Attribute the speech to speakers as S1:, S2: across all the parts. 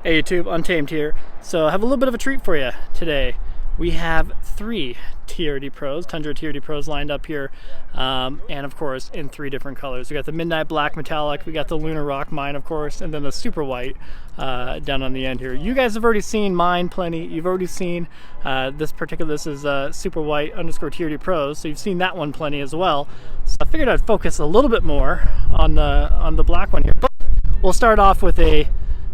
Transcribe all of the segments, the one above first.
S1: Hey YouTube, Untamed here. So I have a little bit of a treat for you today. We have 3 TRD Pros, Tundra TRD Pros lined up here, and of course in 3 different colors. We got the Midnight Black Metallic, we got the Lunar Rock mine of course, and then the Super White down on the end here. You guys have already seen mine plenty. You've already seen this is Super White _ TRD Pros, so you've seen that one plenty as well. So I figured I'd focus a little bit more on the black one here. But we'll start off with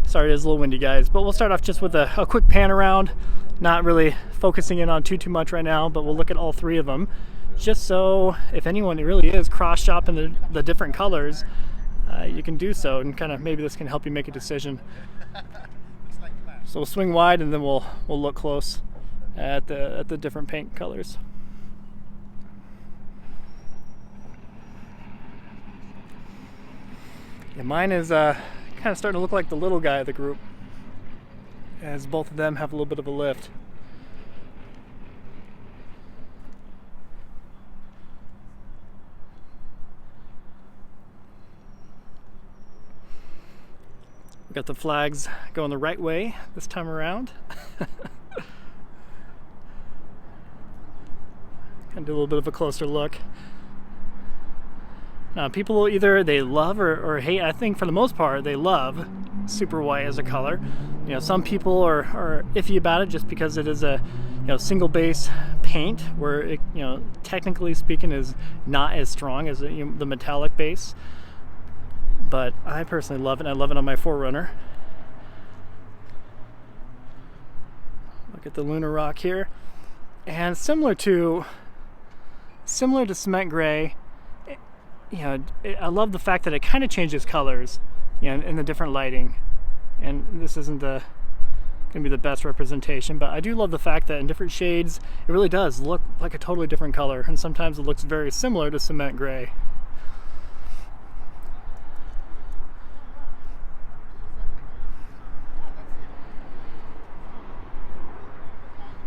S1: sorry, it's a little windy, guys, but we'll start off just with a quick pan around, not really focusing in on too much right now, but we'll look at all 3 of them, just so if anyone really is cross-shopping the different colors, you can do so, and kind of maybe this can help you make a decision. So we'll swing wide, and then we'll look close at the different paint colors. Yeah, mine is kind of starting to look like the little guy of the group, as both of them have a little bit of a lift. We got the flags going the right way this time around. Kind of do a little bit of a closer look. People will either they love or hate. I think for the most part they love Super White as a color. You know, some people are iffy about it just because it is a single base paint, where it, technically speaking, is not as strong as the metallic base. But I personally love it, and I love it on my 4Runner. Look at the Lunar Rock here, and similar to Cement Gray. I love the fact that it kind of changes colors, in the different lighting. And this isn't going to be the best representation, but I do love the fact that in different shades, it really does look like a totally different color. And sometimes it looks very similar to Cement Gray.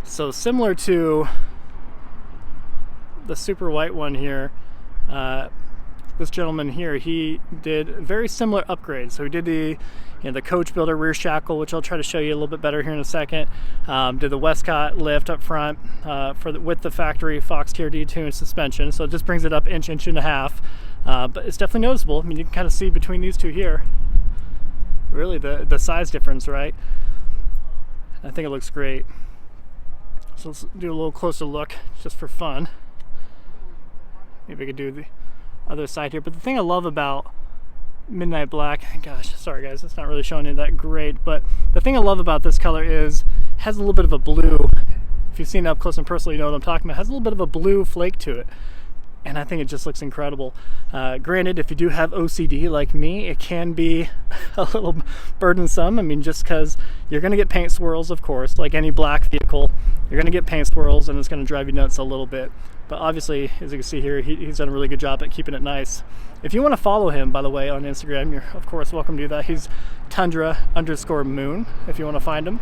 S1: So similar to the Super White one here, this gentleman here, he did very similar upgrades. So he did the coach builder rear shackle, which I'll try to show you a little bit better here in a second. Did the Westcott lift up front with the factory Fox TRD tuned suspension. So it just brings it up inch and a half. But it's definitely noticeable. I mean, you can kind of see between these 2 here, really the size difference, right? I think it looks great. So let's do a little closer look just for fun. Maybe I could do the other side here. But the thing I love about Midnight Black, gosh, sorry guys, it's not really showing you that great, but the thing I love about this color is it has a little bit of a blue. If you've seen it up close and personal, you know what I'm talking about. It has a little bit of a blue flake to it, and I think it just looks incredible. Granted, if you do have OCD like me, it can be a little burdensome. I mean, just because you're going to get paint swirls, of course, like any black vehicle, you're going to get paint swirls, and it's going to drive you nuts a little bit. But obviously, as you can see here, he's done a really good job at keeping it nice. If you want to follow him, by the way, on Instagram, you're of course welcome to do that. He's Tundra _Moon, if you want to find him.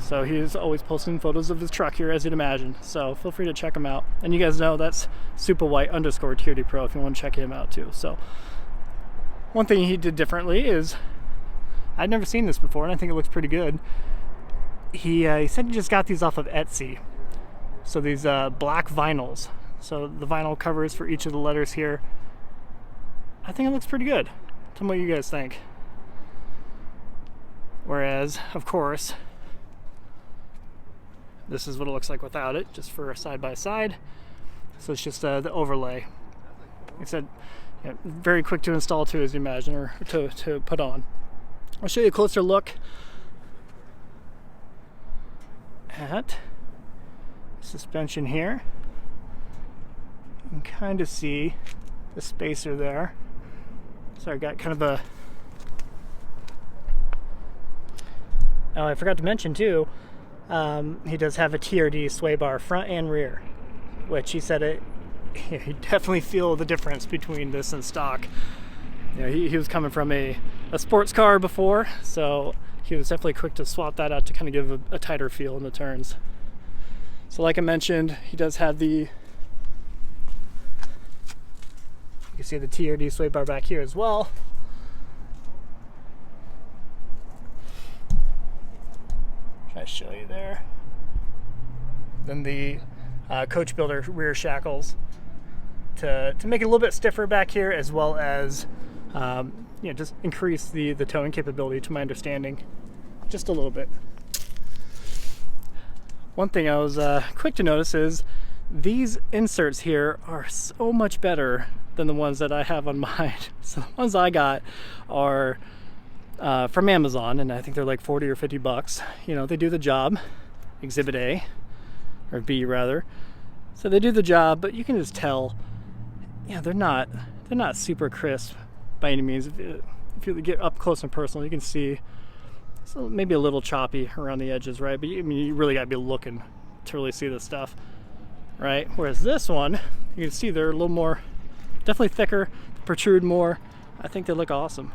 S1: So he's always posting photos of his truck here, as you'd imagine. So feel free to check him out. And you guys know that's Super White _ TRD Pro if you want to check him out too. So one thing he did differently is, I'd never seen this before, and I think it looks pretty good. He said he just got these off of Etsy. So these black vinyls. So the vinyl covers for each of the letters here. I think it looks pretty good. Tell me what you guys think. Whereas, of course, this is what it looks like without it, just for a side-by-side. So it's just the overlay. Like I said, very quick to install too, as you imagine, or to put on. I'll show you a closer look at suspension here. You can kind of see the spacer there. So I got kind of a... Oh, I forgot to mention too, he does have a TRD Sway Bar front and rear, which he said you definitely feel the difference between this and stock. He was coming from a sports car before, so he was definitely quick to swap that out to kind of give a tighter feel in the turns. So like I mentioned, he does have the You can see the TRD Sway Bar back here as well. Try to show you there. Then the coach builder rear shackles to make it a little bit stiffer back here, as well as just increase the towing capability, to my understanding, just a little bit. One thing I was quick to notice is these inserts here are so much better than the ones that I have on mine. So the ones I got are from Amazon, and I think they're like 40 or 50 bucks. You know, they do the job. Exhibit A, or B rather. So they do the job, but you can just tell, they're not super crisp by any means. If you get up close and personal, you can see it's maybe a little choppy around the edges, right? But you really gotta be looking to really see this stuff, right? Whereas this one, you can see they're a little more, definitely thicker, protrude more. I think they look awesome.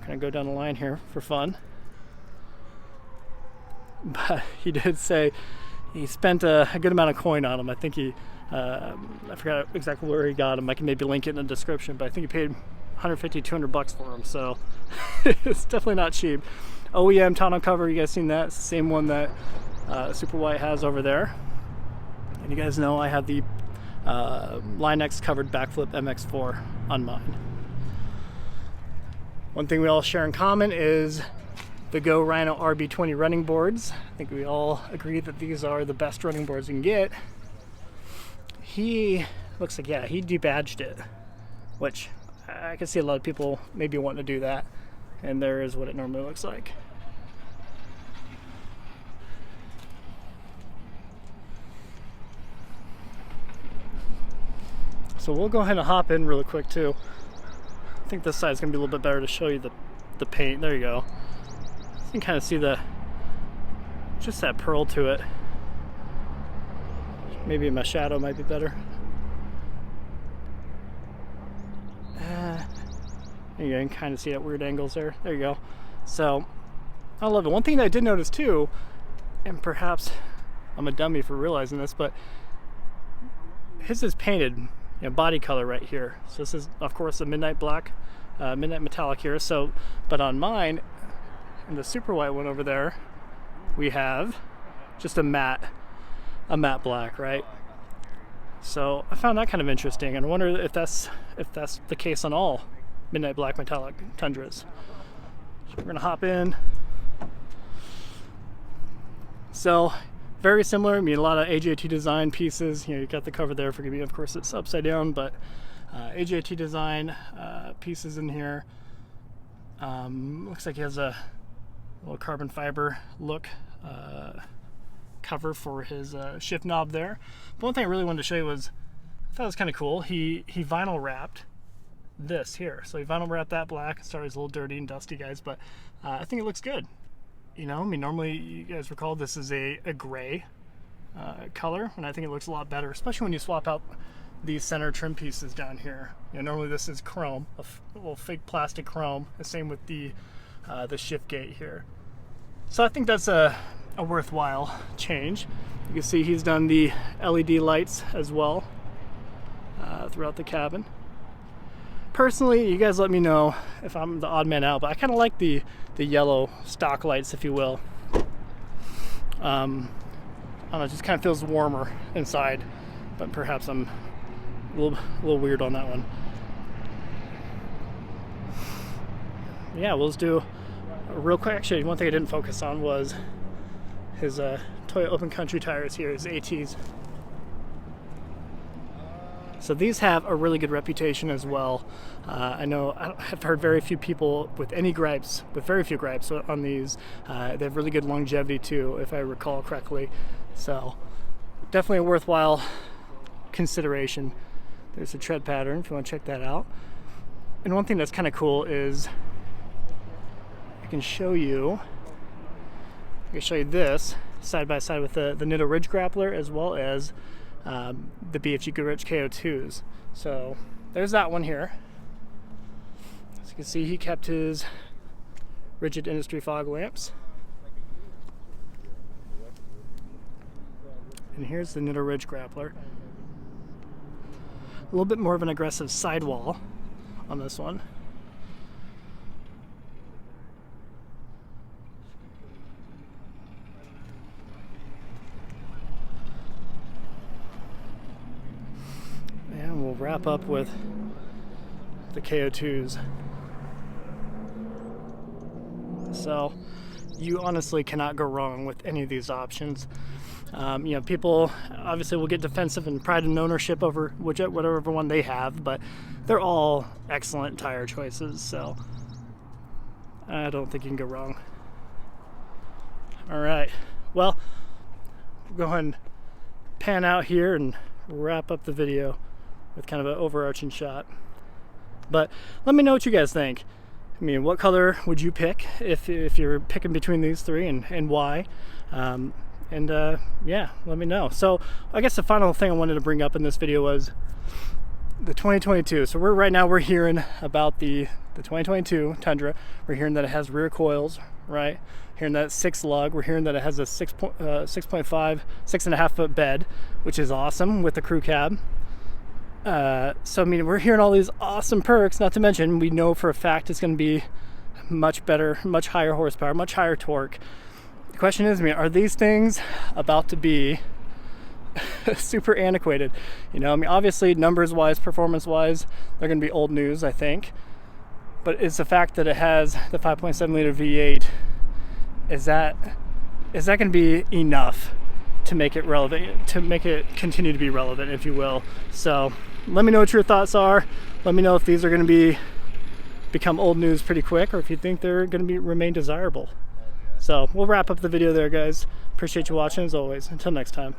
S1: Kind of go down the line here for fun. But he did say he spent a good amount of coin on them. I think I forgot exactly where he got them. I can maybe link it in the description, but I think he paid 150, 200 bucks for them. So it's definitely not cheap. OEM tonneau cover, you guys seen that? It's the same one that Super White has over there. And you guys know I have the Line X covered backflip MX4 on mine. One thing we all share in common is the Go Rhino RB20 running boards. I think we all agree that these are the best running boards you can get. He looks like, he debadged it, which I can see a lot of people maybe wanting to do that. And there is what it normally looks like. So we'll go ahead and hop in really quick too. I think this side's gonna be a little bit better to show you the paint. There you go. You can kind of see just that pearl to it. Maybe my shadow might be better. There you go, you can kind of see that weird angles there. There you go. So, I love it. One thing that I did notice too, and perhaps I'm a dummy for realizing this, but his is painted body color right here. So this is, of course, a midnight black, midnight metallic here. So, but on mine, in the Super White one over there, we have just a matte black, right? So I found that kind of interesting, and I wonder if that's the case on all midnight black metallic Tundras. So we're gonna hop in. So very similar. I mean, a lot of AJT design pieces. You got the cover there. Forgive me, of course, it's upside down, but AJT design pieces in here. Looks like he has a little carbon fiber look cover for his shift knob there. But one thing I really wanted to show you was, I thought it was kind of cool. He vinyl wrapped this here. So he vinyl wrapped that black. Sorry, it's a little dirty and dusty, guys, but I think it looks good. Normally, you guys recall this is a gray color, and I think it looks a lot better, especially when you swap out these center trim pieces down here. Normally this is chrome, a little fake plastic chrome. The same with the shift gate here. So I think that's a worthwhile change. You can see he's done the LED lights as well throughout the cabin. Personally, you guys let me know if I'm the odd man out, but I kind of like the yellow stock lights, if you will. I don't know, it just kind of feels warmer inside, but perhaps I'm a little weird on that one. Yeah, we'll just do a real quick. Actually, one thing I didn't focus on was his Toyota Open Country tires here, his ATs. So these have a really good reputation as well. I've heard very few people with very few gripes on these. They have really good longevity too, if I recall correctly. So definitely a worthwhile consideration. There's a tread pattern if you want to check that out. And one thing that's kind of cool is I can show you this side by side with the Nitto Ridge Grappler, as well as the BFG Goodrich KO2s. So there's that one here. As you can see, he kept his rigid industry fog lamps. And here's the Nitto Ridge Grappler. A little bit more of an aggressive sidewall on this one. wrap up with the KO2s. So you honestly cannot go wrong with any of these options. You know, people obviously will get defensive and pride in ownership over whatever one they have, but they're all excellent tire choices, so I don't think you can go wrong. All right, well, we'll go ahead and pan out here and wrap up the video with kind of an overarching shot. But let me know what you guys think. I mean, what color would you pick if you're picking between these three, and why? Yeah, let me know. So I guess the final thing I wanted to bring up in this video was the 2022. So right now we're hearing about the 2022 Tundra. We're hearing that it has rear coils, right? Hearing that it's 6 lug. We're hearing that it has a 6.5 foot bed, which is awesome with the crew cab. So I mean, we're hearing all these awesome perks, not to mention we know for a fact it's going to be much better, much higher horsepower, much higher torque. The question is, I mean, are these things about to be super antiquated? You know, I mean, obviously numbers wise, performance wise, they're going to be old news, I think. But it's the fact that it has the 5.7 liter V8. Is that going to be enough to make it relevant, to make it continue to be relevant, if you will? So let me know what your thoughts are. Let me know if these are going to become old news pretty quick, or if you think they're going to remain desirable. So we'll wrap up the video there, guys. Appreciate you watching as always. Until next time.